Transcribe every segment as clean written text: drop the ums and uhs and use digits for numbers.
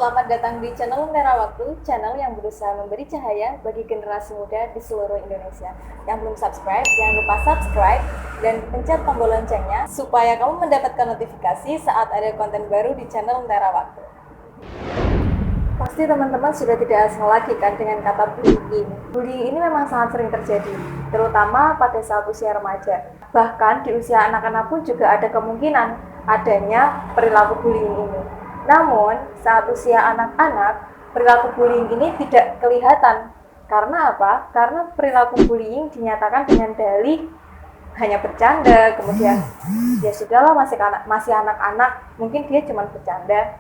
Selamat datang di channel Lentera Waktu, channel yang berusaha memberi cahaya bagi generasi muda di seluruh Indonesia. Yang belum subscribe, jangan lupa subscribe dan pencet tombol loncengnya supaya kamu mendapatkan notifikasi saat ada konten baru di channel Lentera Waktu. Pasti teman-teman sudah tidak asing lagi kan dengan kata bullying. Bullying ini memang sangat sering terjadi, terutama pada saat usia remaja. Bahkan di usia anak-anak pun juga ada kemungkinan adanya perilaku bullying ini. Namun, saat usia anak-anak, perilaku bullying ini tidak kelihatan. Karena apa? Karena perilaku bullying dinyatakan dengan dalih hanya bercanda, kemudian ya sudahlah masih anak-anak, mungkin dia cuma bercanda.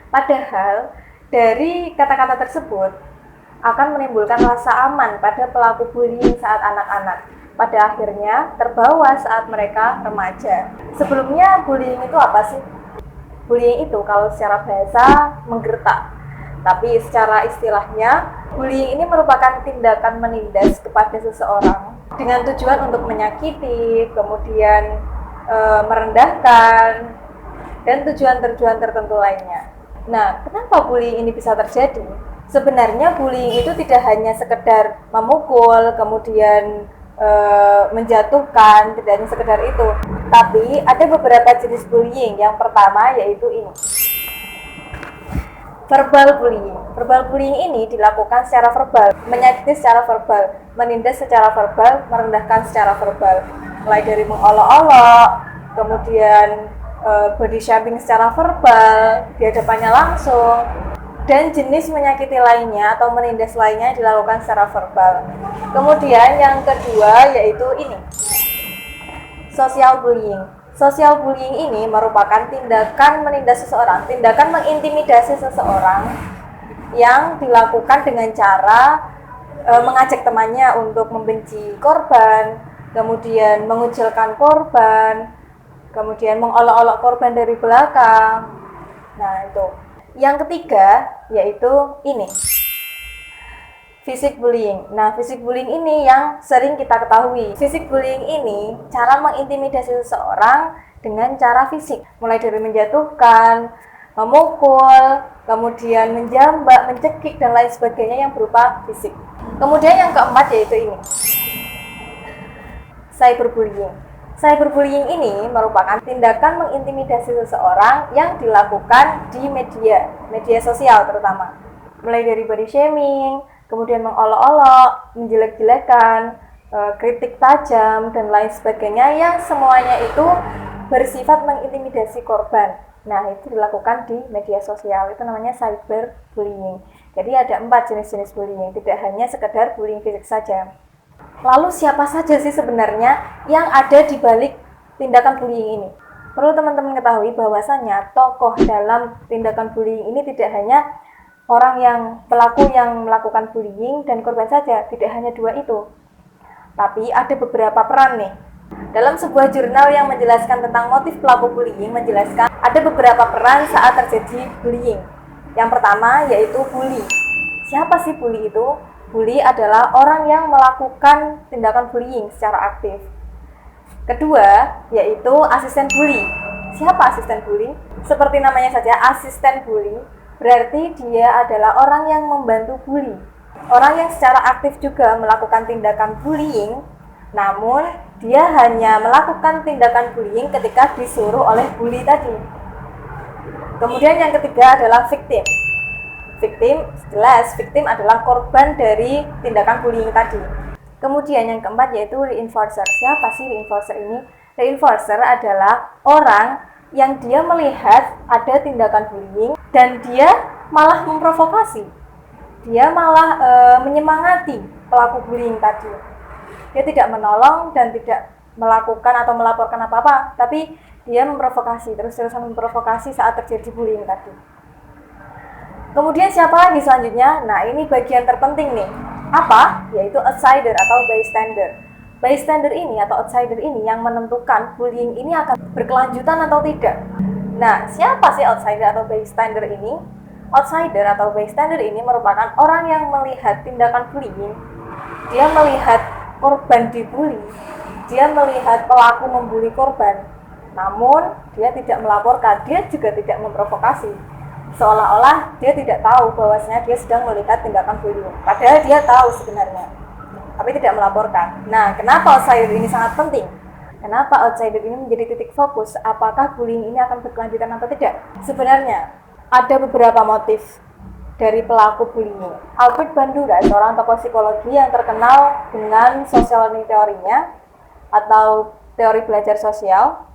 Padahal dari kata-kata tersebut akan menimbulkan rasa aman pada pelaku bullying saat anak-anak. Pada akhirnya terbawa saat mereka remaja. Sebelumnya bullying itu apa sih? Bullying itu kalau secara bahasa menggertak, tapi secara istilahnya bullying ini merupakan tindakan menindas kepada seseorang dengan tujuan untuk menyakiti, kemudian merendahkan, dan tujuan-tujuan tertentu lainnya. Nah, kenapa bullying ini bisa terjadi? Sebenarnya bullying itu tidak hanya sekedar memukul, kemudian menjatuhkan, tidak hanya sekedar itu. Tapi ada beberapa jenis bullying. Yang pertama yaitu ini, verbal bullying. Verbal bullying ini dilakukan secara verbal, menyakiti secara verbal, menindas secara verbal, merendahkan secara verbal. Mulai dari mengolok-olok, kemudian body shaming secara verbal, di hadapannya langsung, dan jenis menyakiti lainnya atau menindas lainnya dilakukan secara verbal. Kemudian yang kedua yaitu ini, social bullying. Social bullying ini merupakan tindakan menindas seseorang, tindakan mengintimidasi seseorang yang dilakukan dengan cara mengajak temannya untuk membenci korban, kemudian mengucilkan korban, kemudian mengolok-olok korban dari belakang. Nah, itu. Yang ketiga yaitu ini, fisik bullying. Nah, fisik bullying ini yang sering kita ketahui. Fisik bullying ini cara mengintimidasi seseorang dengan cara fisik, mulai dari menjatuhkan, memukul, kemudian menjambak, mencekik, dan lain sebagainya yang berupa fisik. Kemudian yang keempat yaitu ini, cyberbullying. Cyberbullying ini merupakan tindakan mengintimidasi seseorang yang dilakukan di media sosial terutama. Mulai dari body shaming, kemudian mengolok-olok, menjelek-jelekan, kritik tajam, dan lain sebagainya yang semuanya itu bersifat mengintimidasi korban. Nah, itu dilakukan di media sosial, itu namanya cyberbullying. Jadi ada 4 jenis-jenis bullying, tidak hanya sekedar bullying fisik saja. Lalu siapa saja sih sebenarnya yang ada di balik tindakan bullying ini? Perlu teman-teman ketahui bahwasannya tokoh dalam tindakan bullying ini tidak hanya orang yang pelaku yang melakukan bullying dan korban saja, tidak hanya dua itu. Tapi ada beberapa peran nih. Dalam sebuah jurnal yang menjelaskan tentang motif pelaku bullying menjelaskan ada beberapa peran saat terjadi bullying. Yang pertama yaitu bully. Siapa sih bully itu? Bully adalah orang yang melakukan tindakan bullying secara aktif. Kedua, yaitu asisten bully. Siapa asisten bully? Seperti namanya saja, asisten bully, berarti dia adalah orang yang membantu bully. Orang yang secara aktif juga melakukan tindakan bullying, namun dia hanya melakukan tindakan bullying ketika disuruh oleh bully tadi. Kemudian yang ketiga adalah victim. Victim adalah korban dari tindakan bullying tadi. Kemudian yang keempat yaitu reinforcer. Siapa sih reinforcer ini? Reinforcer adalah orang yang dia melihat ada tindakan bullying dan dia malah memprovokasi. Dia malah menyemangati pelaku bullying tadi. Dia tidak menolong dan tidak melakukan atau melaporkan apa-apa, tapi dia memprovokasi, terus-terusan memprovokasi saat terjadi bullying tadi. Kemudian siapa lagi selanjutnya? Nah, ini bagian terpenting nih. Apa? Yaitu outsider atau bystander. Bystander ini atau outsider ini yang menentukan bullying ini akan berkelanjutan atau tidak. Nah, siapa sih outsider atau bystander ini? Outsider atau bystander ini merupakan orang yang melihat tindakan bullying. Dia melihat korban dibully. Dia melihat pelaku membuli korban. Namun, dia tidak melaporkan, dia juga tidak memprovokasi. Seolah-olah dia tidak tahu bahwasanya dia sedang melihat tindakan bullying. Padahal dia tahu sebenarnya, tapi tidak melaporkan. Nah, kenapa outsider ini sangat penting? Kenapa outsider ini menjadi titik fokus? Apakah bullying ini akan berkelanjutan atau tidak? Sebenarnya ada beberapa motif dari pelaku bullying. Albert Bandura, seorang tokoh psikologi yang terkenal dengan social learning teorinya atau teori belajar sosial,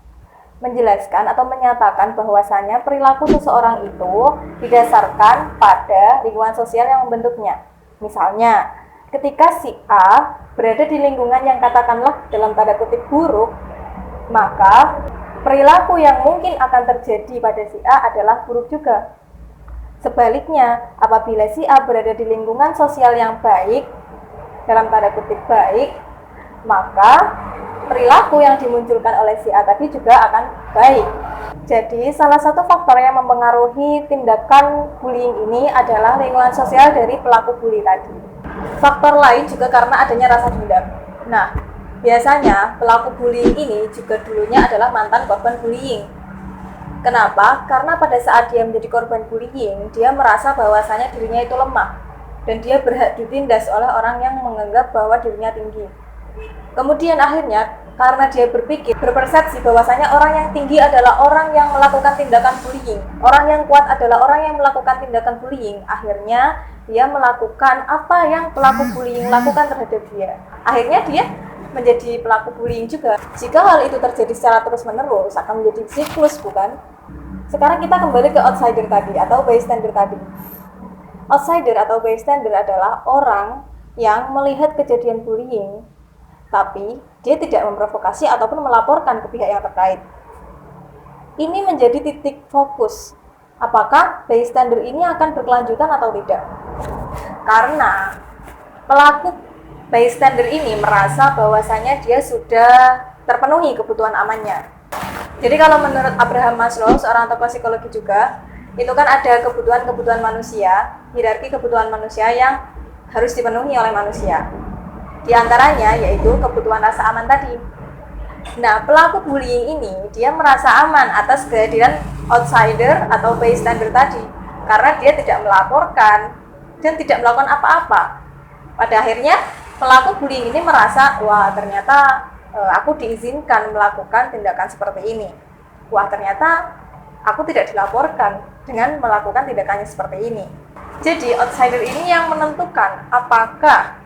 menjelaskan atau menyatakan bahwasanya perilaku seseorang itu didasarkan pada lingkungan sosial yang membentuknya. Misalnya, ketika si A berada di lingkungan yang katakanlah dalam tanda kutip buruk, maka perilaku yang mungkin akan terjadi pada si A adalah buruk juga. Sebaliknya, apabila si A berada di lingkungan sosial yang baik, dalam tanda kutip baik, maka perilaku yang dimunculkan oleh si A tadi juga akan baik. Jadi salah satu faktor yang mempengaruhi tindakan bullying ini adalah lingkungan sosial dari pelaku bully tadi. Faktor lain juga karena adanya rasa dendam. Nah, biasanya pelaku bullying ini juga dulunya adalah mantan korban bullying. Kenapa? Karena pada saat dia menjadi korban bullying, dia merasa bahwasanya dirinya itu lemah dan dia berhak ditindas oleh orang yang menganggap bahwa dirinya tinggi. Kemudian akhirnya karena dia berpersepsi bahwasanya orang yang tinggi adalah orang yang melakukan tindakan bullying, orang yang kuat adalah orang yang melakukan tindakan bullying, akhirnya dia melakukan apa yang pelaku bullying lakukan terhadap dia. Akhirnya dia menjadi pelaku bullying juga. Jika hal itu terjadi secara terus-menerus akan menjadi siklus, bukan? Sekarang kita kembali ke outsider tadi atau bystander tadi. Outsider atau bystander adalah orang yang melihat kejadian bullying tapi dia tidak memprovokasi ataupun melaporkan ke pihak yang terkait. Ini menjadi titik fokus. Apakah bystander ini akan berkelanjutan atau tidak? Karena pelaku bystander ini merasa bahwasanya dia sudah terpenuhi kebutuhan amannya. Jadi kalau menurut Abraham Maslow, seorang tokoh psikologi juga, itu kan ada kebutuhan-kebutuhan manusia, hierarki kebutuhan manusia yang harus dipenuhi oleh manusia. Di antaranya yaitu kebutuhan rasa aman tadi. Nah, pelaku bullying ini dia merasa aman atas kehadiran outsider atau bystander tadi karena dia tidak melaporkan dan tidak melakukan apa-apa. Pada akhirnya pelaku bullying ini merasa, wah ternyata aku diizinkan melakukan tindakan seperti ini. Wah ternyata aku tidak dilaporkan dengan melakukan tindakannya seperti ini. Jadi outsider ini yang menentukan apakah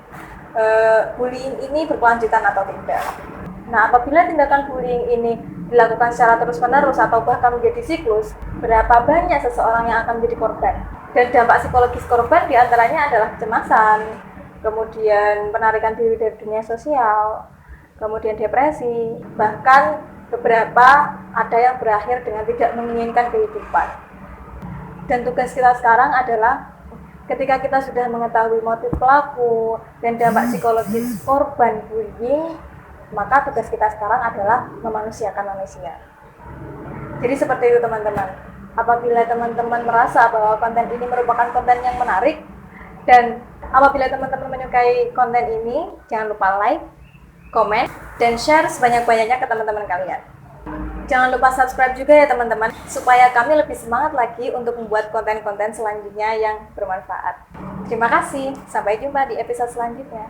bullying ini berkelanjutan atau tidak. Nah, apabila tindakan bullying ini dilakukan secara terus-menerus atau bahkan menjadi siklus, berapa banyak seseorang yang akan menjadi korban? Dan dampak psikologis korban diantaranya adalah kecemasan, kemudian penarikan diri dari dunia sosial, kemudian depresi, bahkan beberapa ada yang berakhir dengan tidak menginginkan kehidupan. Dan tugas kita sekarang adalah ketika kita sudah mengetahui motif pelaku dan dampak psikologis korban bullying, maka tugas kita sekarang adalah memanusiakan manusia. Jadi seperti itu teman-teman. Apabila teman-teman merasa bahwa konten ini merupakan konten yang menarik, dan apabila teman-teman menyukai konten ini, jangan lupa like, komen, dan share sebanyak-banyaknya ke teman-teman kalian. Jangan lupa subscribe juga ya teman-teman, supaya kami lebih semangat lagi untuk membuat konten-konten selanjutnya yang bermanfaat. Terima kasih, sampai jumpa di episode selanjutnya.